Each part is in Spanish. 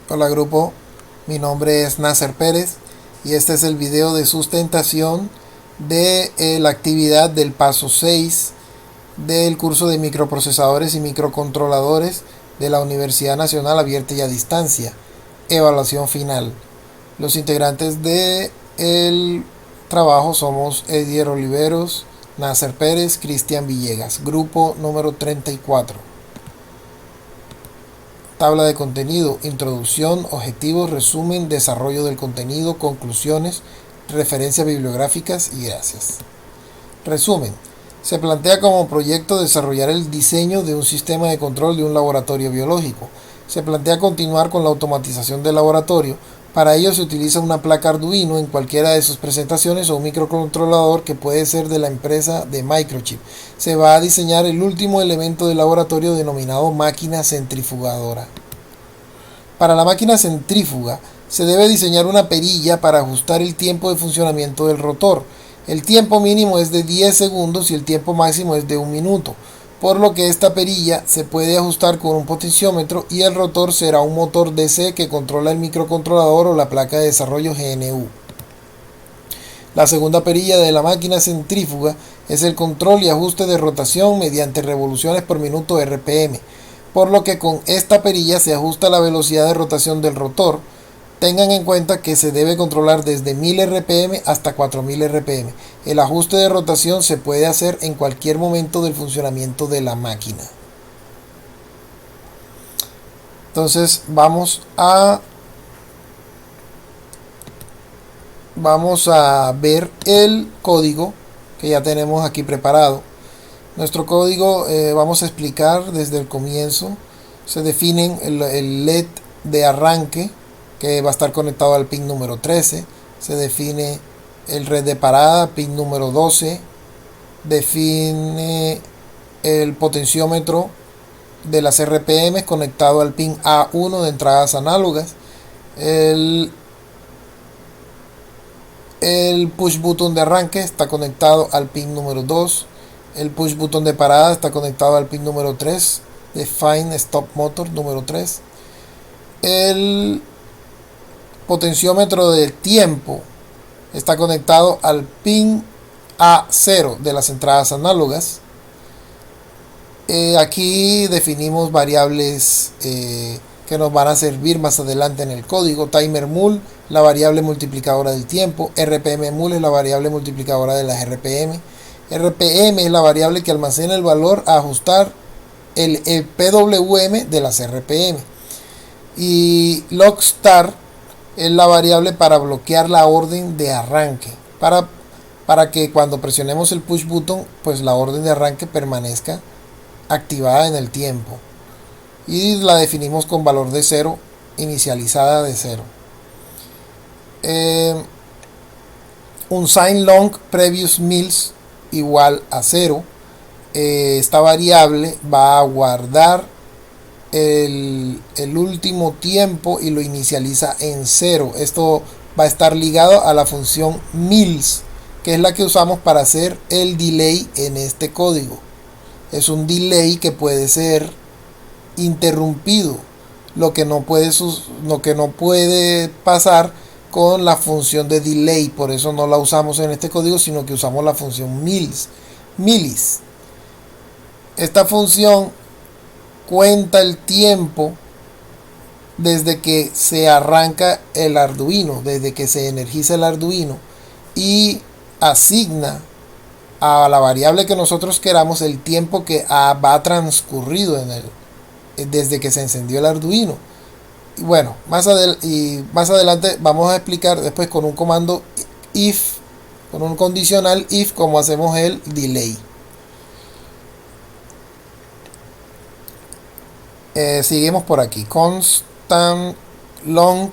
Hola grupo, mi nombre es Nasser Pérez y este es el video de sustentación de la actividad del paso 6 del curso de microprocesadores y microcontroladores de la Universidad Nacional Abierta y a Distancia. Evaluación final. Los integrantes de el trabajo somos Edier Oliveros, Nasser Pérez, Cristian Villegas. Grupo número 34. Tabla de contenido, introducción, objetivos, resumen, desarrollo del contenido, conclusiones, referencias bibliográficas y gracias. Resumen. Se plantea como proyecto desarrollar el diseño de un sistema de control de un laboratorio biológico. Se plantea continuar con la automatización del laboratorio. Para ello se utiliza una placa Arduino en cualquiera de sus presentaciones o un microcontrolador que puede ser de la empresa de Microchip. Se va a diseñar el último elemento del laboratorio denominado máquina centrifugadora. Para la máquina centrífuga se debe diseñar una perilla para ajustar el tiempo de funcionamiento del rotor. El tiempo mínimo es de 10 segundos y el tiempo máximo es de 1 minuto, por lo que esta perilla se puede ajustar con un potenciómetro y el rotor será un motor DC que controla el microcontrolador o la placa de desarrollo GNU. La segunda perilla de la máquina centrífuga es el control y ajuste de rotación mediante revoluciones por minuto RPM, por lo que con esta perilla se ajusta la velocidad de rotación del rotor. Tengan en cuenta que se debe controlar desde 1000 RPM hasta 4000 RPM. El ajuste de rotación se puede hacer en cualquier momento del funcionamiento de la máquina. Entonces vamos a ver el código que ya tenemos aquí preparado. Nuestro código vamos a explicar desde el comienzo. Se definen el LED de arranque que va a estar conectado al pin número 13. Se define el red de parada, pin número 12. Define el potenciómetro de las RPM conectado al pin A1 de entradas análogas. El push button de arranque está conectado al pin número 2. El push button de parada está conectado al pin número 3. Define stop motor número 3. El potenciómetro de tiempo está conectado al pin A0 de las entradas análogas. Aquí definimos variables que nos van a servir más adelante en el código. Timer mul, la variable multiplicadora del tiempo. RPM mul es la variable multiplicadora de las RPM. RPM es la variable que almacena el valor a ajustar el PWM de las RPM. Y logstar es la variable para bloquear la orden de arranque, para que cuando presionemos el push button pues la orden de arranque permanezca activada en el tiempo, y la definimos con valor de 0, inicializada de 0. Un sign long previous mills igual a 0. Esta variable va a guardar el último tiempo y lo inicializa en 0. Esto va a estar ligado a la función mills, que es la que usamos para hacer el delay en este código. Es un delay que puede ser interrumpido, lo que no puede pasar con la función de delay. Por eso no la usamos en este código, sino que usamos la función millis. Esta función cuenta el tiempo desde que se arranca el Arduino, desde que se energiza el Arduino, y asigna a la variable que nosotros queramos el tiempo que va transcurrido desde que se encendió el Arduino. Y bueno, más adelante vamos a explicar después con un comando if, con un condicional if, cómo hacemos el delay. Seguimos por aquí. Constant long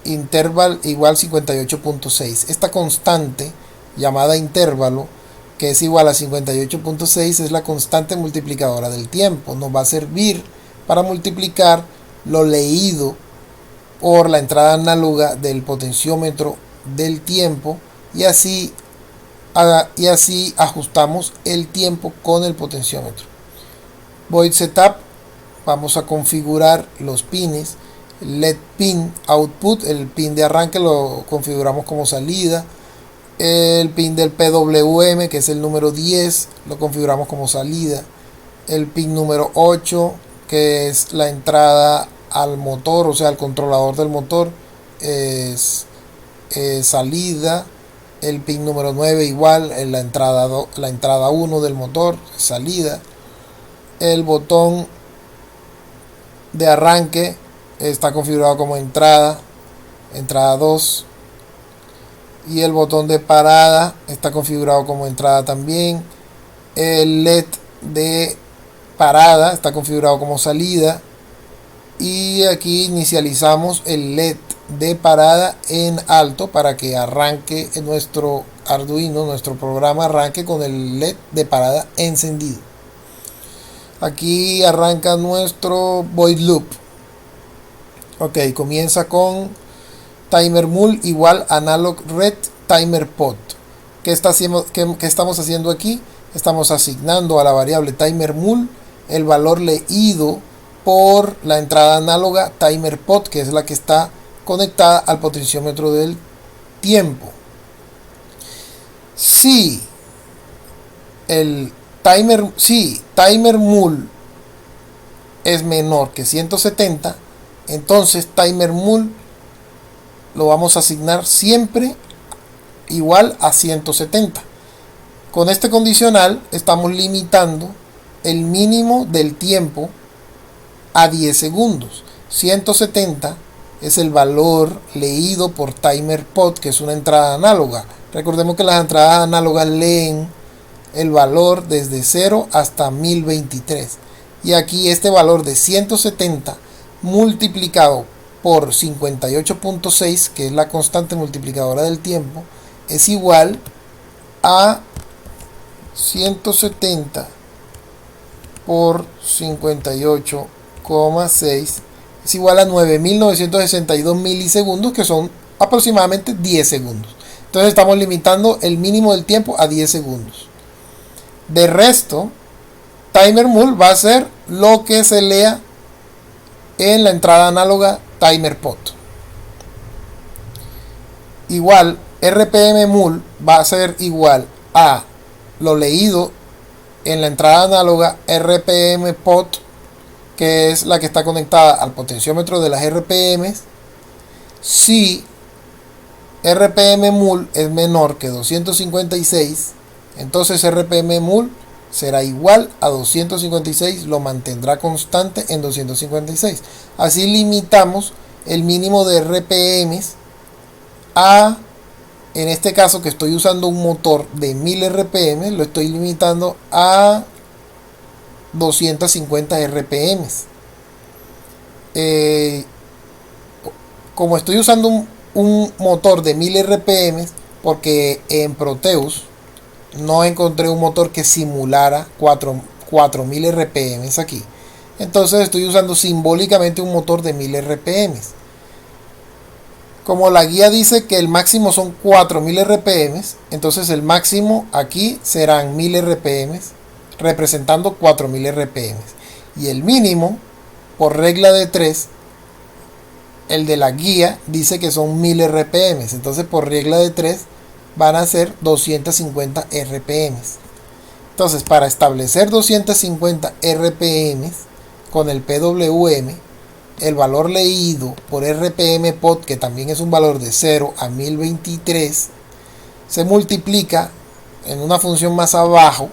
interval igual 58.6. Esta constante llamada intervalo, que es igual a 58.6, es la constante multiplicadora del tiempo. Nos va a servir para multiplicar lo leído por la entrada análoga del potenciómetro del tiempo, y así ajustamos el tiempo con el potenciómetro. Void setup, vamos a configurar los pines. LED pin output, el pin de arranque lo configuramos como salida. El pin del PWM, que es el número 10, lo configuramos como salida. El pin número 8, que es la entrada al motor, o sea, al controlador del motor, es salida. El pin número 9 igual, la entrada 1 del motor, salida. El botón de arranque está configurado como entrada 2. Y el botón de parada está configurado como entrada también. El LED de parada está configurado como salida. Y aquí inicializamos el LED de parada en alto para que arranque nuestro Arduino, nuestro programa arranque con el LED de parada encendido. Aquí arranca nuestro void loop. Ok, comienza con timer mul igual analog red timer pot. ¿Qué estamos haciendo aquí? Estamos asignando a la variable timer mul el valor leído por la entrada análoga timer pot, que es la que está conectada al potenciómetro del tiempo. Si timer mul es menor que 170, entonces timer mul lo vamos a asignar siempre igual a 170. Con este condicional estamos limitando el mínimo del tiempo a 10 segundos. 170 es el valor leído por timer pot, que es una entrada análoga. Recordemos que las entradas análogas leen el valor desde 0 hasta 1023. Y aquí este valor de 170 multiplicado por 58.6, que es la constante multiplicadora del tiempo, es igual a 170 por 58,6, es igual a 9.962 milisegundos, que son aproximadamente 10 segundos. Entonces estamos limitando el mínimo del tiempo a 10 segundos. De resto, timer mul va a ser lo que se lea en la entrada análoga timer pot. Igual, RPM mul va a ser igual a lo leído en la entrada análoga RPM pot, que es la que está conectada al potenciómetro de las RPMs, si RPM mul es menor que 256, entonces RPM mul será igual a 256, lo mantendrá constante en 256. Así limitamos el mínimo de RPMs a, en este caso que estoy usando un motor de 1000 RPM, lo estoy limitando a 250 RPMs. Como estoy usando un motor de 1000 RPMs, porque en Proteus no encontré un motor que simulara 4000 RPMs aquí, entonces estoy usando simbólicamente un motor de 1000 RPMs. Como la guía dice que el máximo son 4000 RPMs, entonces el máximo aquí serán 1000 RPMs, representando 4000 RPMs. Y el mínimo, por regla de 3, el de la guía dice que son 1000 RPMs, entonces por regla de 3 van a ser 250 RPMs. Entonces, para establecer 250 RPMs con el PWM, el valor leído por RPM pot, que también es un valor de 0 a 1023, se multiplica en una función más abajo,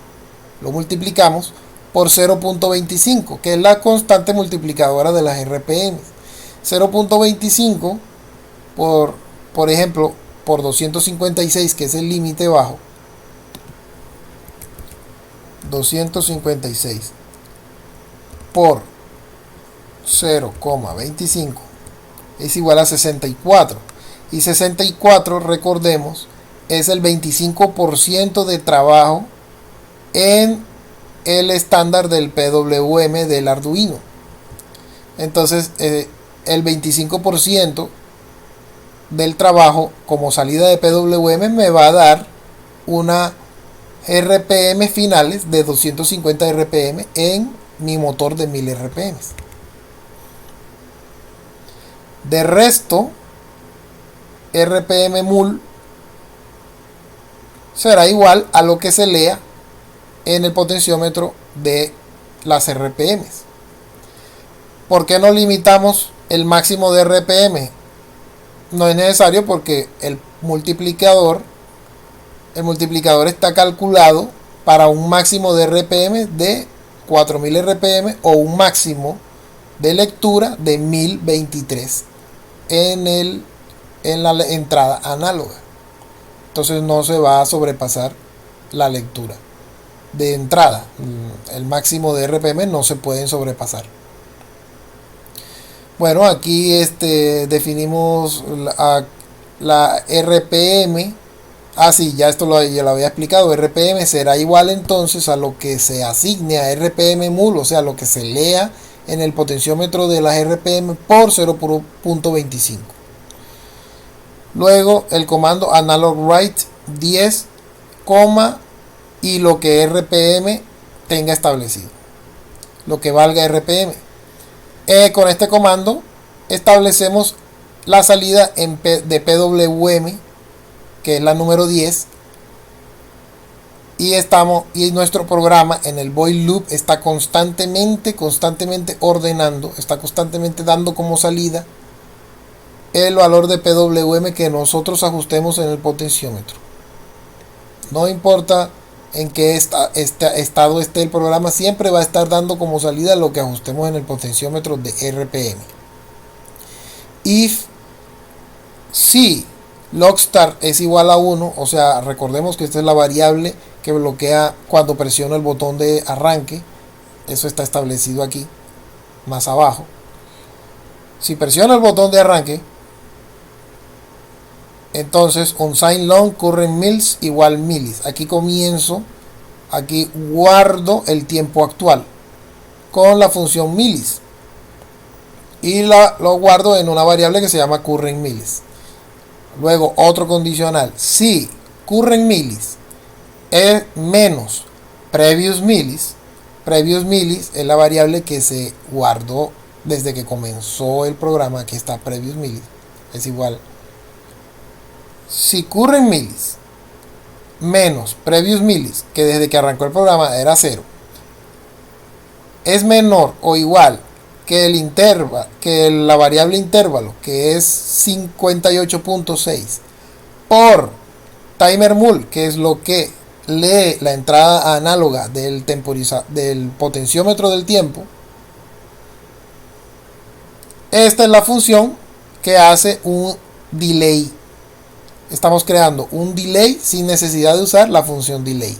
lo multiplicamos por 0.25, que es la constante multiplicadora de las RPMs. 0.25 por ejemplo, por 256, que es el límite bajo, 256 por 0,25 es igual a 64. Y 64, recordemos, es el 25% de trabajo en el estándar del PWM del Arduino. Entonces, el 25% del trabajo como salida de PWM me va a dar una RPM finales de 250 RPM en mi motor de 1000 RPM. De resto, RPM mul será igual a lo que se lea en el potenciómetro de las RPMs. ¿Por qué no limitamos el máximo de RPM? No es necesario porque el multiplicador está calculado para un máximo de RPM de 4000 RPM o un máximo de lectura de 1023 en la entrada análoga. Entonces no se va a sobrepasar la lectura de entrada. El máximo de RPM no se pueden sobrepasar. Bueno, aquí definimos la RPM. Sí, ya esto ya lo había explicado. RPM será igual entonces a lo que se asigne a RPM mul, o sea, lo que se lea en el potenciómetro de las RPM por 0.25. Luego el comando analog write 10, y lo que RPM tenga establecido, lo que valga RPM. Con este comando establecemos la salida de PWM, que es la número 10, y nuestro programa en el void loop está constantemente ordenando, está constantemente dando como salida el valor de PWM que nosotros ajustemos en el potenciómetro. No importa en qué estado esté el programa, siempre va a estar dando como salida lo que ajustemos en el potenciómetro de RPM. Si logstart es igual a 1, o sea, recordemos que esta es la variable que bloquea cuando presiono el botón de arranque. Eso está establecido aquí, más abajo. Si presiono el botón de arranque, entonces unsigned long current mills igual millis. Aquí guardo el tiempo actual con la función millis y lo guardo en una variable que se llama current millis. Luego otro condicional: si current millis es menos previous millis es la variable que se guardó desde que comenzó el programa. Aquí está previous millis, es igual. Si current millis menos previous millis, que desde que arrancó el programa era 0, es menor o igual que la variable intervalo, que es 58.6, por timer mul, que es lo que lee la entrada análoga del potenciómetro del tiempo. Esta es la función que hace un delay. Estamos creando un delay sin necesidad de usar la función delay.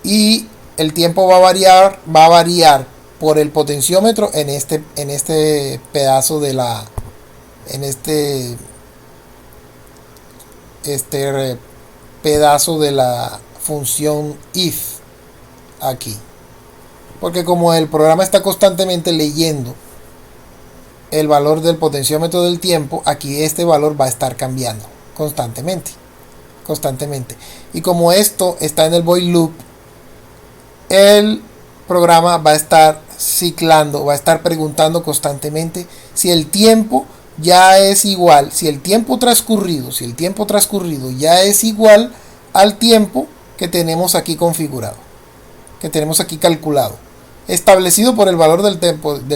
Y el tiempo va a variar por el potenciómetro en este pedazo de la pedazo de la función if aquí, porque como el programa está constantemente leyendo el valor del potenciómetro del tiempo, aquí este valor va a estar cambiando constantemente. Y como esto está en el void loop, el programa va a estar ciclando, va a estar preguntando constantemente si el tiempo ya es igual, si el tiempo transcurrido ya es igual al tiempo que tenemos aquí configurado, que tenemos aquí calculado, establecido por el valor del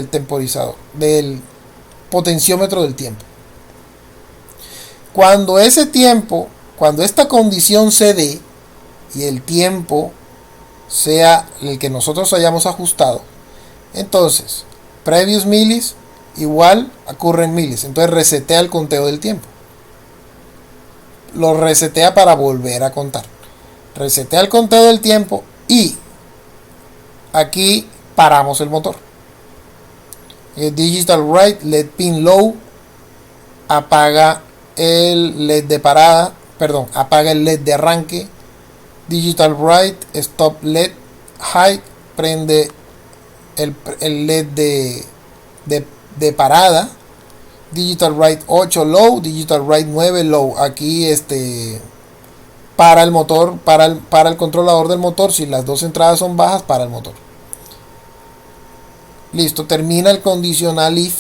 temporizador, del potenciómetro del tiempo. Cuando esta condición se dé y el tiempo sea el que nosotros hayamos ajustado, entonces previous millis igual a current millis. Entonces resetea el conteo del tiempo, lo resetea para volver a contar, resetea el conteo del tiempo y aquí paramos el motor. Digital write LED pin low apaga el LED de parada, apaga el LED de arranque. Digital write stop LED high prende el LED de parada. Digital write 8 low, digital write 9 low. Aquí para el motor, para el controlador del motor. Si las dos entradas son bajas, para el motor. Listo, termina el conditional if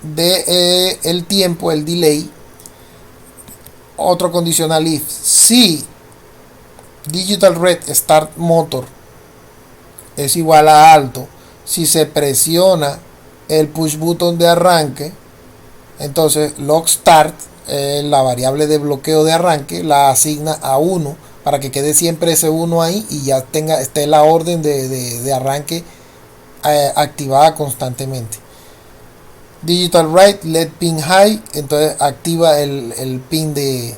de el tiempo, el delay. Otro conditional if, si digital red start motor es igual a alto, si se presiona el push button de arranque, entonces log start, la variable de bloqueo de arranque, la asigna a 1 para que quede siempre ese 1 ahí y ya esté la orden de arranque activada constantemente. Digital write LED pin high, entonces activa el pin de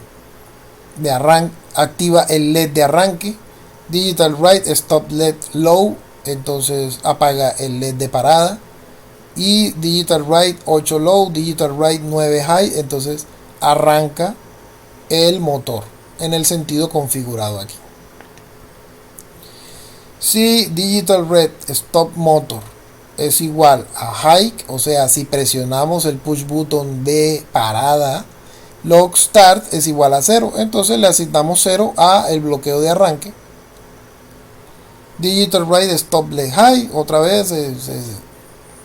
arranque, activa el LED de arranque. Digital write stop LED low, entonces apaga el LED de parada. Y digital write 8 low, digital write 9 high, entonces arranca el motor en el sentido configurado aquí. Si digital red stop motor es igual a high, o sea, si presionamos el push button de parada, log start es igual a 0, entonces le asignamos 0 a el bloqueo de arranque. Digital write stop LED high, otra vez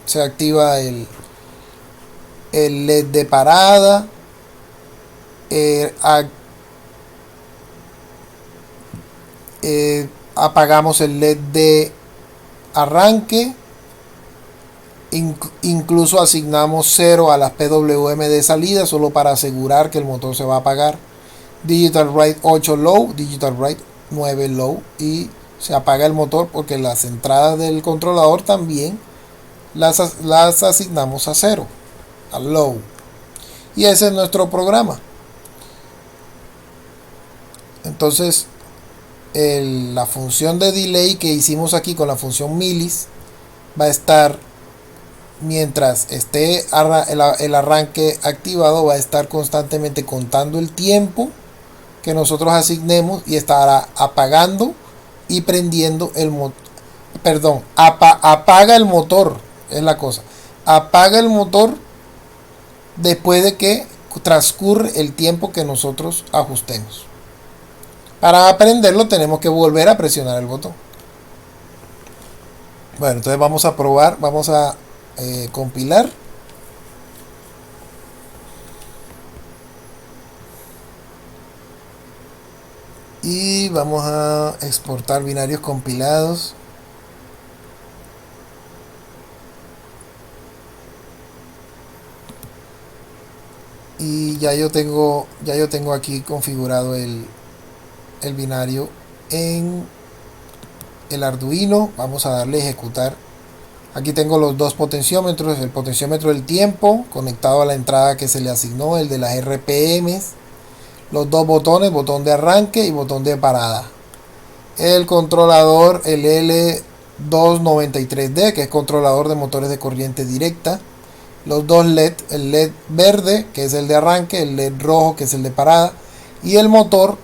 se activa el LED de parada. Apagamos el LED de arranque. Incluso asignamos 0 a las PWM de salida solo para asegurar que el motor se va a apagar. Digital write 8 low, digital write 9 low, y se apaga el motor porque las entradas del controlador también las asignamos a 0, a low. Y ese es nuestro programa. Entonces la función de delay que hicimos aquí con la función milis va a estar, mientras esté el arranque activado, va a estar constantemente contando el tiempo que nosotros asignemos y estará apagando y prendiendo el motor. Perdón, apaga el motor, es la cosa. Apaga el motor después de que transcurre el tiempo que nosotros ajustemos. Para aprenderlo tenemos que volver a presionar el botón. Bueno, entonces vamos a probar, vamos a compilar. Y vamos a exportar binarios compilados. Y ya yo tengo aquí configurado el binario en el Arduino. Vamos a darle a ejecutar. Aquí tengo los dos potenciómetros, el potenciómetro del tiempo conectado a la entrada que se le asignó, el de las RPMs, los dos botones, botón de arranque y botón de parada, el controlador, el L293D, que es controlador de motores de corriente directa, los dos LED, el LED verde, que es el de arranque, el LED rojo, que es el de parada, y el motor,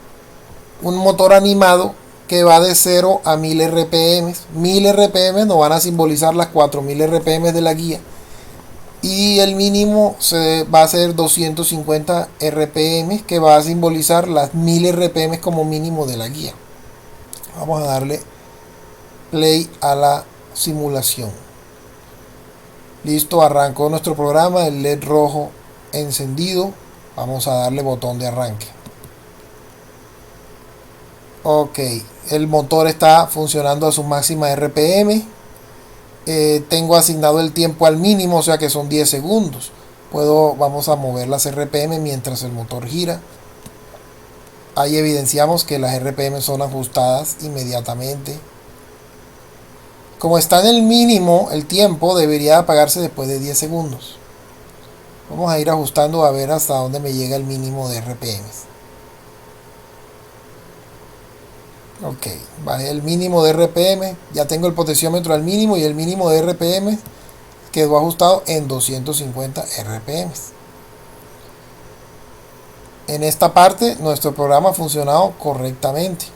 un motor animado que va de 0 a 1000 RPM. 1000 RPM nos van a simbolizar las 4000 RPM de la guía. Y el mínimo va a ser 250 RPM, que va a simbolizar las 1000 RPM como mínimo de la guía. Vamos a darle play a la simulación. Listo, arrancó nuestro programa, el LED rojo encendido. Vamos a darle botón de arranque. Ok, el motor está funcionando a su máxima RPM. Tengo asignado el tiempo al mínimo, o sea que son 10 segundos. Vamos a mover las RPM mientras el motor gira. Ahí evidenciamos que las RPM son ajustadas inmediatamente. Como está en el mínimo, el tiempo debería apagarse después de 10 segundos. Vamos a ir ajustando a ver hasta dónde me llega el mínimo de RPM. Ok, bajé el mínimo de RPM, ya tengo el potenciómetro al mínimo y el mínimo de RPM quedó ajustado en 250 RPM. En esta parte nuestro programa ha funcionado correctamente.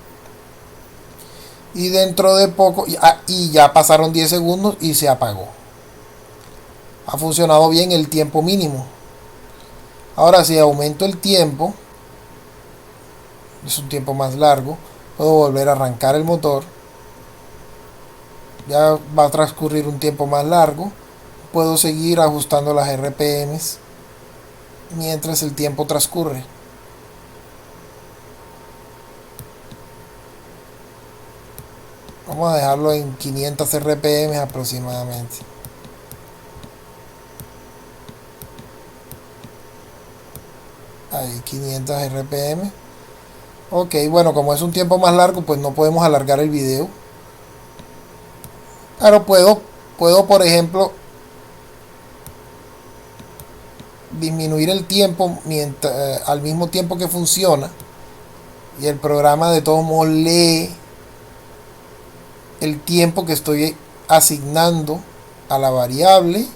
Y dentro de poco, y ya pasaron 10 segundos y se apagó. Ha funcionado bien el tiempo mínimo. Ahora si aumento el tiempo, es un tiempo más largo, puedo volver a arrancar el motor. ya va a transcurrir un tiempo más largo, puedo seguir ajustando las RPMs mientras el tiempo transcurre. Vamos a dejarlo en 500 RPM aproximadamente. Ahí, 500 RPM. Ok, bueno, como es un tiempo más largo, pues no podemos alargar el video. Pero puedo por ejemplo, disminuir el tiempo mientras, al mismo tiempo que funciona. Y el programa de todos modos lee el tiempo que estoy asignando a la variable.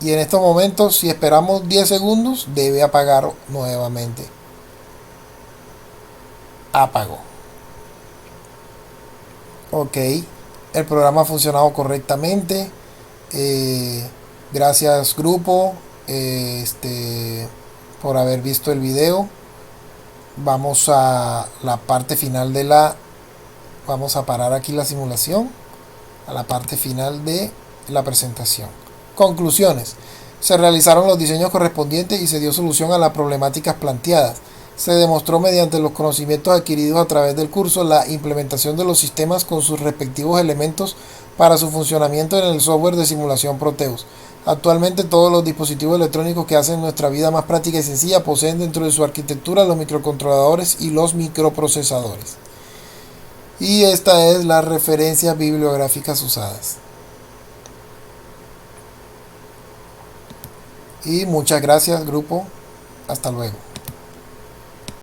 Y en estos momentos, si esperamos 10 segundos, debe apagar nuevamente. Apagó. Ok, el programa ha funcionado correctamente. Gracias grupo por haber visto el video. Vamos a la parte final de la... Vamos a parar aquí la simulación. A la parte final de la presentación. Conclusiones. Se realizaron los diseños correspondientes y se dio solución a las problemáticas planteadas. Se demostró mediante los conocimientos adquiridos a través del curso la implementación de los sistemas con sus respectivos elementos para su funcionamiento en el software de simulación Proteus. Actualmente todos los dispositivos electrónicos que hacen nuestra vida más práctica y sencilla poseen dentro de su arquitectura los microcontroladores y los microprocesadores. Y esta es las referencias bibliográficas usadas. Y muchas gracias grupo. Hasta luego.